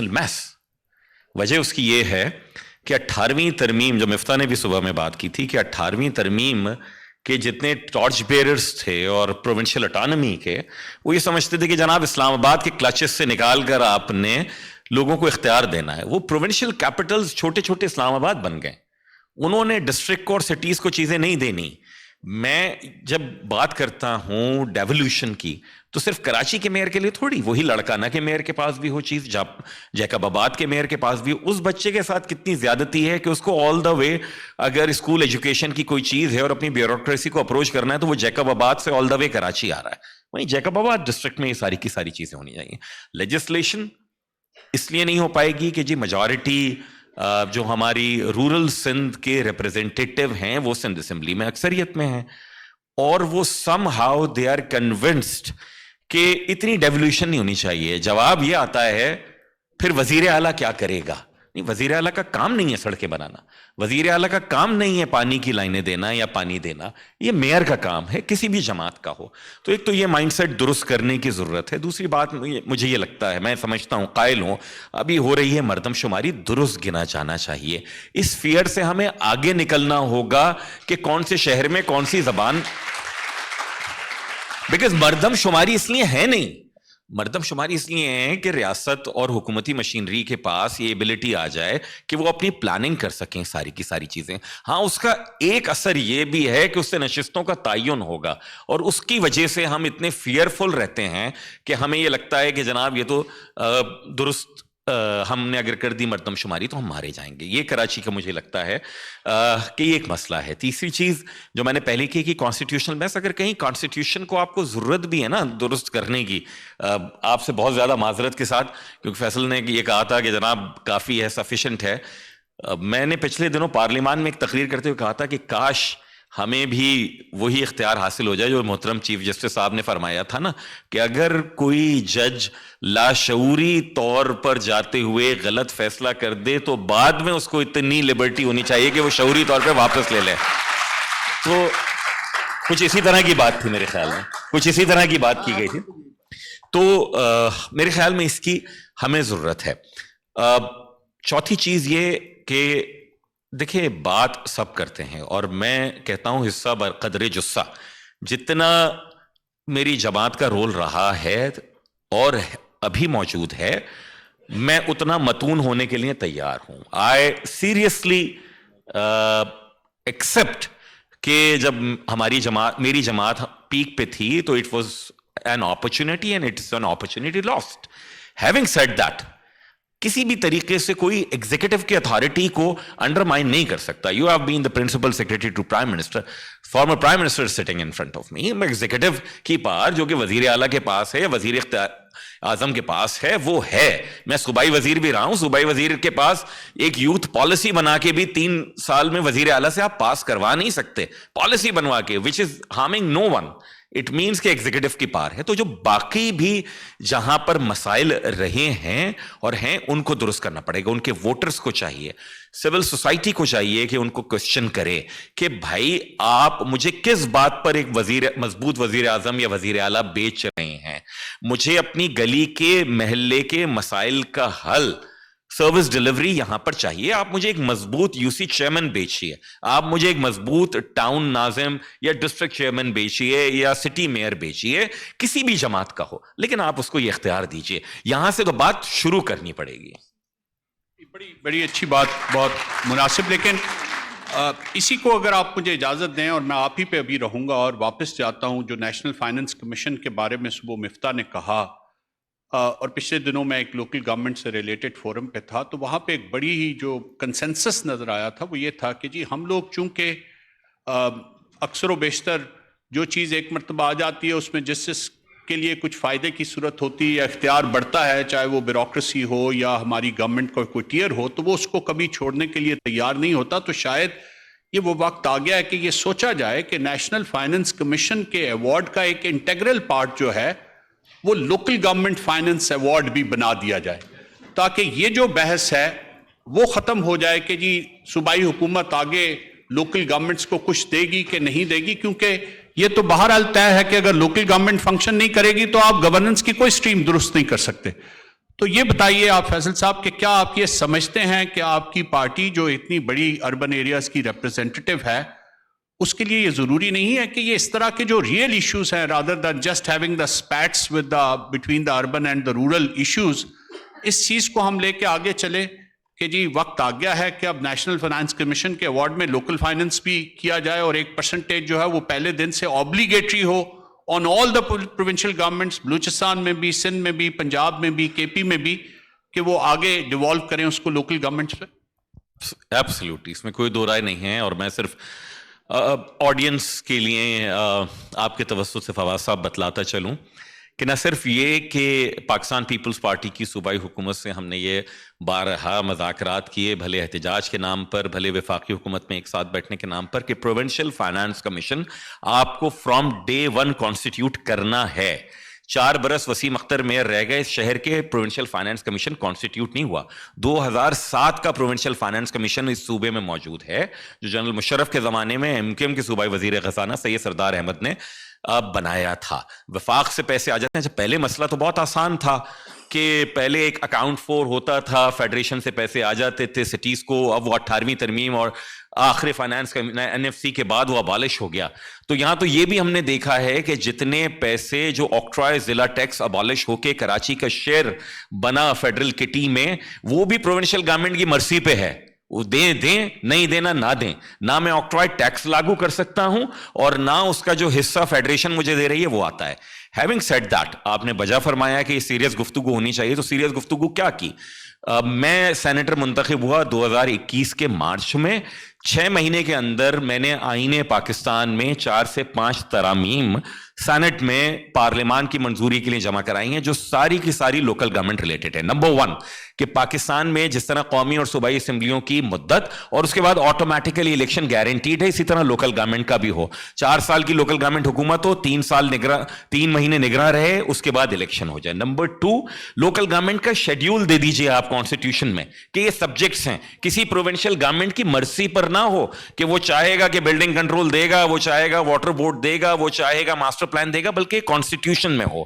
Mess. वजह उसकी ये है कि 18वीं तरमीम, जो मिफ्ता ने भी सुबह में बात की थी, कि 18वीं तरमीम के जितने टॉर्च बेयरर्स थे और प्रोविंशियल ऑटोनॉमी के, वो ये समझते थे कि जनाब इस्लामाबाद के क्लचेस से निकाल कर आपने लोगों को इख्तियार देना है। वो प्रोविंशियल कैपिटल्स छोटे छोटे इस्लामाबाद बन गए। उन्होंने डिस्ट्रिक्ट को और सिटीज को चीजें नहीं देनी। मैं जब बात करता हूं डेवोल्यूशन की, तो सिर्फ कराची के मेयर के लिए थोड़ी, वही लड़काना के मेयर के पास भी हो चीज, जैकबाबाद के मेयर के पास भी। उस बच्चे के साथ कितनी ज्यादती है कि उसको ऑल द वे, अगर स्कूल एजुकेशन की कोई चीज है और अपनी ब्यूरोक्रेसी को अप्रोच करना है, तो वो जैकबाबाद से ऑल द वे कराची आ रहा है। वहीं जैकबाबाद डिस्ट्रिक्ट में ये सारी की सारी चीजें होनी चाहिए। लेजिस्लेशन इसलिए नहीं हो पाएगी कि जी मेजॉरिटी जो हमारी रूरल सिंध के रिप्रेजेंटेटिव हैं वो सिंध असेंबली में अक्सरियत में हैं, और वो somehow they are convinced कि इतनी डेवोल्यूशन नहीं होनी चाहिए। जवाब ये आता है फिर वजीर आला क्या करेगा? नहीं, वजीर आला का काम नहीं है सड़कें बनाना, वजीर आला का काम नहीं है पानी की लाइनें देना या पानी देना, ये मेयर का काम है, किसी भी जमात का हो। तो एक तो ये माइंडसेट दुरुस्त करने की जरूरत है। दूसरी बात मुझे ये लगता है, मैं समझता हूं, कायल हूं, अभी हो रही है मर्दमशुमारी, दुरुस्त गिना जाना चाहिए। इस फियर से हमें आगे निकलना होगा कि कौन से शहर में कौन सी जबान, बिकॉज मर्दमशुमारी इसलिए है नहीं, मर्दमशुमारी इसलिए है कि रियासत और हुकूमती मशीनरी के पास ये एबिलिटी आ जाए कि वो अपनी प्लानिंग कर सकें सारी की सारी चीजें। हाँ, उसका एक असर ये भी है कि उससे नशिस्तों का तयन होगा, और उसकी वजह से हम इतने फियरफुल रहते हैं कि हमें ये लगता है कि जनाब ये तो दुरुस्त, हमने अगर कर दी मर्दमशुमारी तो हम मारे जाएंगे। ये कराची का मुझे लगता है कि एक मसला है। तीसरी चीज जो मैंने पहले की कि कॉन्स्टिट्यूशनल मैस, अगर कहीं कॉन्स्टिट्यूशन को आपको जरूरत भी है ना दुरुस्त करने की, आपसे बहुत ज्यादा माजरत के साथ, क्योंकि फैसल ने ये कहा था कि जनाब काफी है, सफिशिएंट है। मैंने पिछले दिनों पार्लियामान में एक तकरीर करते हुए कहा था कि काश हमें भी वही इख्तियार हासिल हो जाए जो मोहतरम चीफ जस्टिस साहब ने फरमाया था ना, कि अगर कोई जज लाशऊरी तौर पर जाते हुए गलत फैसला कर दे तो बाद में उसको इतनी लिबर्टी होनी चाहिए कि वो शऊरी तौर पे वापस ले ले। तो कुछ इसी तरह की बात थी, मेरे ख्याल में कुछ इसी तरह की बात की गई थी। तो मेरे ख्याल में इसकी हमें जरूरत है। चौथी चीज ये कि देखिए, बात सब करते हैं, और मैं कहता हूं हिस्सा बरकदरे जुस्सा, जितना मेरी जमात का रोल रहा है और अभी मौजूद है, मैं उतना मतून होने के लिए तैयार हूं। आई सीरियसली एक्सेप्ट कि जब हमारी जमात, मेरी जमात पीक पे थी, तो it was an opportunity and it's an opportunity lost. Having said that, किसी भी तरीके से कोई एग्जीक्यूटिव की अथॉरिटी को अंडरमाइन नहीं कर सकता। You have been the principal secretary to prime minister, former prime minister sitting in front of me. Executive की पावर जो कि वजीर आला के पास है या वजीर आजम के पास है, वो है। मैं सूबाई वजीर भी रहा हूं, सूबाई वजीर के पास एक यूथ पॉलिसी बना के भी 3 साल में वजीर आला से आप पास करवा नहीं सकते, पॉलिसी बनवा के, which is harming no one. It means कि एग्जीक्यूटिव की पावर है। तो जो बाकी भी जहां पर मसाइल रहे हैं और हैं, उनको दुरुस्त करना पड़ेगा। उनके वोटर्स को चाहिए, सिविल सोसाइटी को चाहिए कि उनको क्वेश्चन करे कि भाई आप मुझे किस बात पर एक मजबूत वजीर आजम या वजीर आला बेच रहे हैं। मुझे अपनी गली के महल्ले के मसाइल का हल, सर्विस डिलीवरी यहां पर चाहिए। आप मुझे एक मजबूत यूसी चेयरमैन बेचिए, आप मुझे एक मजबूत टाउन नाजिम या डिस्ट्रिक्ट चेयरमैन बेचिए या सिटी मेयर बेचिए, किसी भी जमात का हो, लेकिन आप उसको ये इख्तियार दीजिए। यहां से तो बात शुरू करनी पड़ेगी। बड़ी अच्छी बात, बहुत मुनासिब। लेकिन इसी को अगर आप मुझे इजाज़त दें, और मैं आप ही पे अभी रहूँगा और वापस जाता हूँ, जो नेशनल फाइनेंस कमीशन के बारे में सुबह मिफ्ता ने कहा, और पिछले दिनों में एक लोकल गवर्नमेंट से रिलेटेड फोरम पे था, तो वहाँ पे एक बड़ी ही जो कंसेंसस नज़र आया था वो ये था कि जी हम लोग चूँकि अक्सर व बेशतर जो चीज़ एक मरतबा आ जाती है उसमें जस्टिस के लिए कुछ फ़ायदे की सूरत होती है या इख्तियार बढ़ता है, चाहे वो ब्यूरोक्रेसी हो या हमारी गवर्नमेंट का कोई टियर हो, तो वो उसको कभी छोड़ने के लिए तैयार नहीं होता। तो शायद ये वो वक्त आ गया है कि ये सोचा जाए कि नेशनल फाइनेंस कमीशन के अवार्ड का एक इंटेग्रल पार्ट जो है वो लोकल गवर्नमेंट फाइनेंस अवार्ड भी बना दिया जाए, ताकि ये जो बहस है वो ख़त्म हो जाए कि जी सूबाई हुकूमत आगे लोकल गवर्नमेंट्स को कुछ देगी कि नहीं देगी। क्योंकि ये तो बहरहाल तय है कि अगर लोकल गवर्नमेंट फंक्शन नहीं करेगी तो आप गवर्नेंस की कोई स्ट्रीम दुरुस्त नहीं कर सकते। تو یہ بتائیے آپ فیصل صاحب کہ کیا آپ یہ سمجھتے ہیں کہ آپ کی پارٹی جو اتنی بڑی اربن ایریاز کی ریپرزینٹیٹیو ہے اس کے لیے یہ ضروری نہیں ہے کہ یہ اس طرح کے جو ریئل ایشوز ہیں rather than just having the spats with the between the urban and the rural issues, اس چیز کو ہم لے کے آگے چلیں کہ جی وقت آ گیا ہے کہ اب نیشنل فائنانس کمیشن کے ایوارڈ میں لوکل فائنانس بھی کیا جائے اور 1% جو ہے وہ پہلے دن سے obligatory who on all the provincial governments, Balochistan میں بھی، سندھ میں بھی، پنجاب میں بھی، کے پی میں بھی، کہ وہ آگے ڈیوالو کریں اس کو لوکل گورنمنٹس پہ؟ ایبسلیوٹلی، اس میں کوئی دو رائے نہیں ہے. اور میں صرف آڈینس کے لیے آپ کے توسط سے فواز صاحب بتلاتا چلوں کہ نہ صرف یہ کہ پاکستان پیپلز پارٹی کی صوبائی حکومت سے ہم نے یہ بارہا مذاکرات کیے، بھلے احتجاج کے نام پر، بھلے وفاقی حکومت میں ایک ساتھ بیٹھنے کے نام پر، کہ پروونشل فائنانس کمیشن آپ کو فرام ڈے ون کانسٹیٹیوٹ کرنا ہے. 4 برس وسیم اختر میئر رہ گئے، اس شہر کے پروونشل فائنانس کمیشن کانسٹیٹیوٹ نہیں ہوا. 2007 کا پروونشل فائنانس کمیشن اس صوبے میں موجود ہے، جو جنرل مشرف کے زمانے میں ایم کیو ایم کے صوبائی وزیر خزانہ سید سردار احمد نے بنایا تھا. وفاق سے پیسے آ جاتے ہیں. جب پہلے مسئلہ تو بہت آسان تھا کہ پہلے ایک اکاؤنٹ فور ہوتا تھا، فیڈریشن سے پیسے آ جاتے تھے سٹیز کو. اب وہ 18ویں ترمیم اور آخری فائنانس کا NFC کے بعد وہ ابالش ہو گیا. تو یہاں تو یہ بھی ہم نے دیکھا ہے کہ جتنے پیسے جو آکٹرائے ضلع ٹیکس ابالش ہو کے کراچی کا شیئر بنا فیڈرل کٹی میں، وہ بھی پروونشل گورنمنٹ کی مرضی پہ ہے. وہ دیں نہیں دینا نہ دیں. نہ میں آکٹرائے ٹیکس لاگو کر سکتا ہوں اور نہ اس کا جو حصہ فیڈریشن مجھے دے رہی ہے وہ آتا ہے. ہیونگ سیڈ دیٹ، آپ نے بجا فرمایا کہ یہ سیریس گفتگو ہونی چاہیے. تو سیریس گفتگو کیا کی؟ میں سینیٹر منتخب ہوا 2021 کے مارچ میں. 6 مہینے کے اندر میں نے آئین پاکستان میں 4 سے 5 ترامیم سینٹ میں پارلیمان کی منظوری کے لیے جمع کرائی ہیں، جو ساری کی ساری لوکل گورنمنٹ ریلیٹڈ ہے. نمبر 1 کہ پاکستان میں جس طرح قومی اور صوبائی اسمبلیوں کی مدت اور اس کے بعد آٹومیٹیکلی الیکشن گارنٹیڈ ہے، اسی طرح لوکل گورنمنٹ کا بھی ہو. 4 سال کی لوکل گورنمنٹ حکومت ہو، 3 مہینے نگراں رہے، اس کے بعد الیکشن ہو جائے. نمبر 2 لوکل گورنمنٹ کا شیڈیول دے دیجئے آپ کانسٹیٹیوشن میں کہ یہ سبجیکٹس ہیں. کسی پروونشل گورنمنٹ کی مرضی پر نہ ہو کہ وہ چاہے گا کہ بلڈنگ کنٹرول دے گا، وہ چاہے گا واٹر بورڈ دے گا، وہ چاہے گا ماسٹر پلان دے گا، بلکہ کانسٹیٹیوشن میں ہو.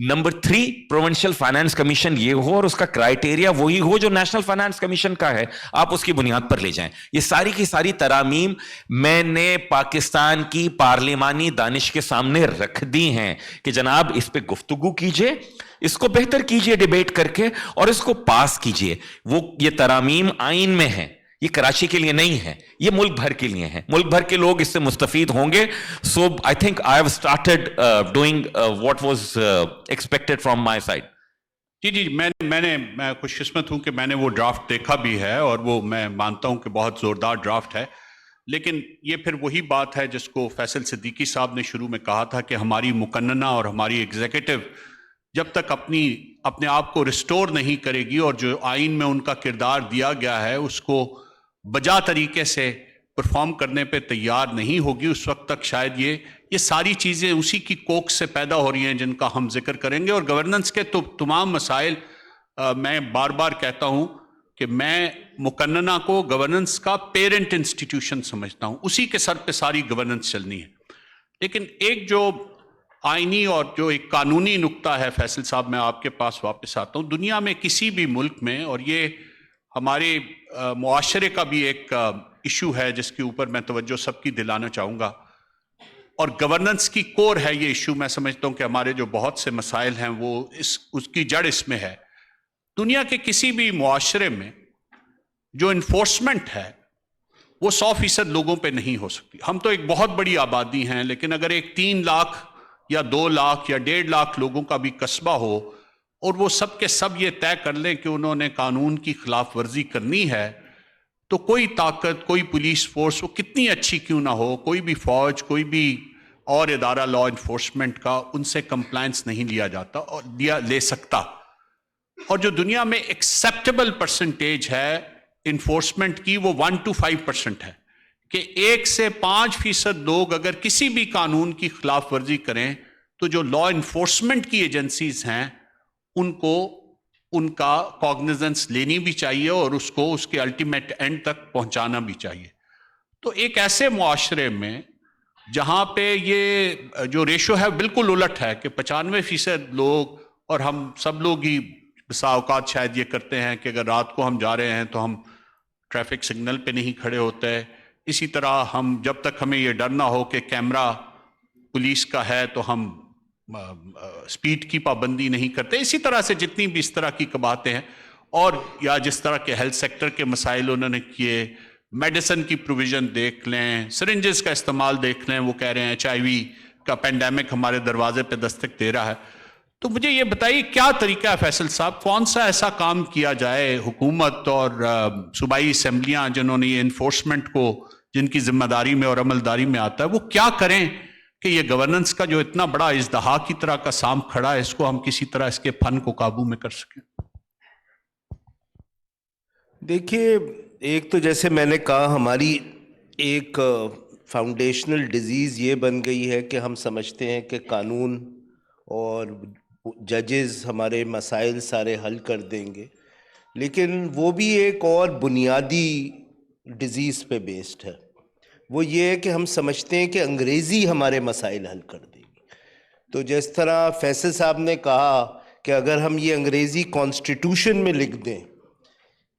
نمبر 3 پروونشل فائنانس کمیشن یہ ہو اور اس کا کرائیٹیریا وہی ہو جو نیشنل فائنانس کمیشن کا ہے، آپ اس کی بنیاد پر لے جائیں. یہ ساری کی ساری ترامیم میں نے پاکستان کی پارلیمانی دانش کے سامنے رکھ دی ہیں کہ جناب اس پہ گفتگو کیجئے، اس کو بہتر کیجئے ڈیبیٹ کر کے اور اس کو پاس کیجئے. وہ یہ ترامیم آئین میں ہیں، یہ کراچی کے لیے نہیں ہے، یہ ملک بھر کے لیے ہیں. ملک بھر کے لوگ اس سے مستفید ہوں گے. So I think I have started doing what was expected from my side. جی میں خوش قسمت ہوں کہ میں نے وہ ڈرافٹ دیکھا بھی ہے اور وہ میں مانتا ہوں کہ بہت زوردار ڈرافٹ ہے. لیکن یہ پھر وہی بات ہے جس کو فیصل صدیقی صاحب نے شروع میں کہا تھا کہ ہماری مقننہ اور ہماری ایگزیکٹو جب تک اپنے آپ کو ریسٹور نہیں کرے گی اور جو آئین میں ان کا کردار دیا گیا ہے اس کو بجا طریقے سے پرفارم کرنے پہ تیار نہیں ہوگی، اس وقت تک شاید یہ ساری چیزیں اسی کی کوک سے پیدا ہو رہی ہیں جن کا ہم ذکر کریں گے. اور گورننس کے تو تمام مسائل میں بار بار کہتا ہوں کہ میں مقننہ کو گورننس کا پیرنٹ انسٹیٹیوشن سمجھتا ہوں، اسی کے سر پہ ساری گورننس چلنی ہے. لیکن ایک جو آئینی اور جو ایک قانونی نقطہ ہے فیصل صاحب، میں آپ کے پاس واپس آتا ہوں. دنیا میں کسی بھی ملک میں، اور یہ ہمارے معاشرے کا بھی ایک ایشو ہے جس کے اوپر میں توجہ سب کی دلانا چاہوں گا، اور گورننس کی کور ہے یہ ایشو. میں سمجھتا ہوں کہ ہمارے جو بہت سے مسائل ہیں وہ اس کی جڑ اس میں ہے. دنیا کے کسی بھی معاشرے میں جو انفورسمنٹ ہے وہ 100% لوگوں پہ نہیں ہو سکتی. ہم تو ایک بہت بڑی آبادی ہیں، لیکن اگر ایک 3 لاکھ یا 2 لاکھ یا 1.5 لاکھ لوگوں کا بھی قصبہ ہو اور وہ سب کے سب یہ طے کر لیں کہ انہوں نے قانون کی خلاف ورزی کرنی ہے، تو کوئی طاقت، کوئی پولیس فورس، وہ کتنی اچھی کیوں نہ ہو، کوئی بھی فوج، کوئی بھی اور ادارہ لا انفورسمنٹ کا، ان سے کمپلائنس نہیں لیا جاتا اور لے سکتا. اور جو دنیا میں ایکسیپٹیبل پرسنٹیج ہے انفورسمنٹ کی، وہ 1 to 5% ہے کہ 1 سے 5% لوگ اگر کسی بھی قانون کی خلاف ورزی کریں تو جو لا انفورسمنٹ کی ایجنسیز ہیں ان کو ان کا کاگنیزنس لینی بھی چاہیے اور اس کو اس کے الٹیمیٹ اینڈ تک پہنچانا بھی چاہیے. تو ایک ایسے معاشرے میں جہاں پہ یہ جو ریشو ہے بالکل الٹ ہے کہ 95% لوگ اور ہم سب لوگ ہی बसा औकात शायद ये करते हैं कि अगर रात को हम जा रहे हैं तो हम ट्रैफिक सिग्नल पे नहीं खड़े होते। इसी तरह हम जब तक हमें ये डर ना हो कि कैमरा पुलिस का है तो हम स्पीड की पाबंदी नहीं करते। इसी तरह से जितनी भी इस तरह की बातें हैं, और या जिस तरह के हेल्थ सेक्टर के मसाइल उन्होंने किए, मेडिसिन की प्रोविज़न देख लें, सिरिंजेस का इस्तेमाल देख लें, वो कह रहे हैं HIV का पेंडेमिक हमारे दरवाजे पे दस्तक दे रहा है। तो मुझे ये बताइए क्या तरीका है फैसल साहब, कौन सा ऐसा काम किया जाए हुकूमत और सूबाई असम्बलियाँ जिन्होंने ये इन्फोर्समेंट को, जिनकी जिम्मेदारी में और अमलदारी में आता है, वो क्या करें कि ये गवर्नेंस का जो इतना बड़ा इज़्दहा की तरह का सांप खड़ा है, इसको हम किसी तरह इसके फन को काबू में कर सकें। देखिए, एक तो जैसे मैंने कहा, हमारी एक फाउंडेशनल डिजीज़ ये बन गई है कि हम समझते हैं कि कानून और जजेस हमारे मसाइल सारे हल कर देंगे, लेकिन वो भी एक और बुनियादी डिजीज़ पे बेस्ड है। वो ये है कि हम समझते हैं कि अंग्रेज़ी हमारे मसाइल हल कर देगी। तो जिस तरह फैसल साहब ने कहा कि अगर हम ये अंग्रेज़ी कॉन्स्टिट्यूशन में लिख दें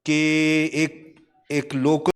कि एक लोकल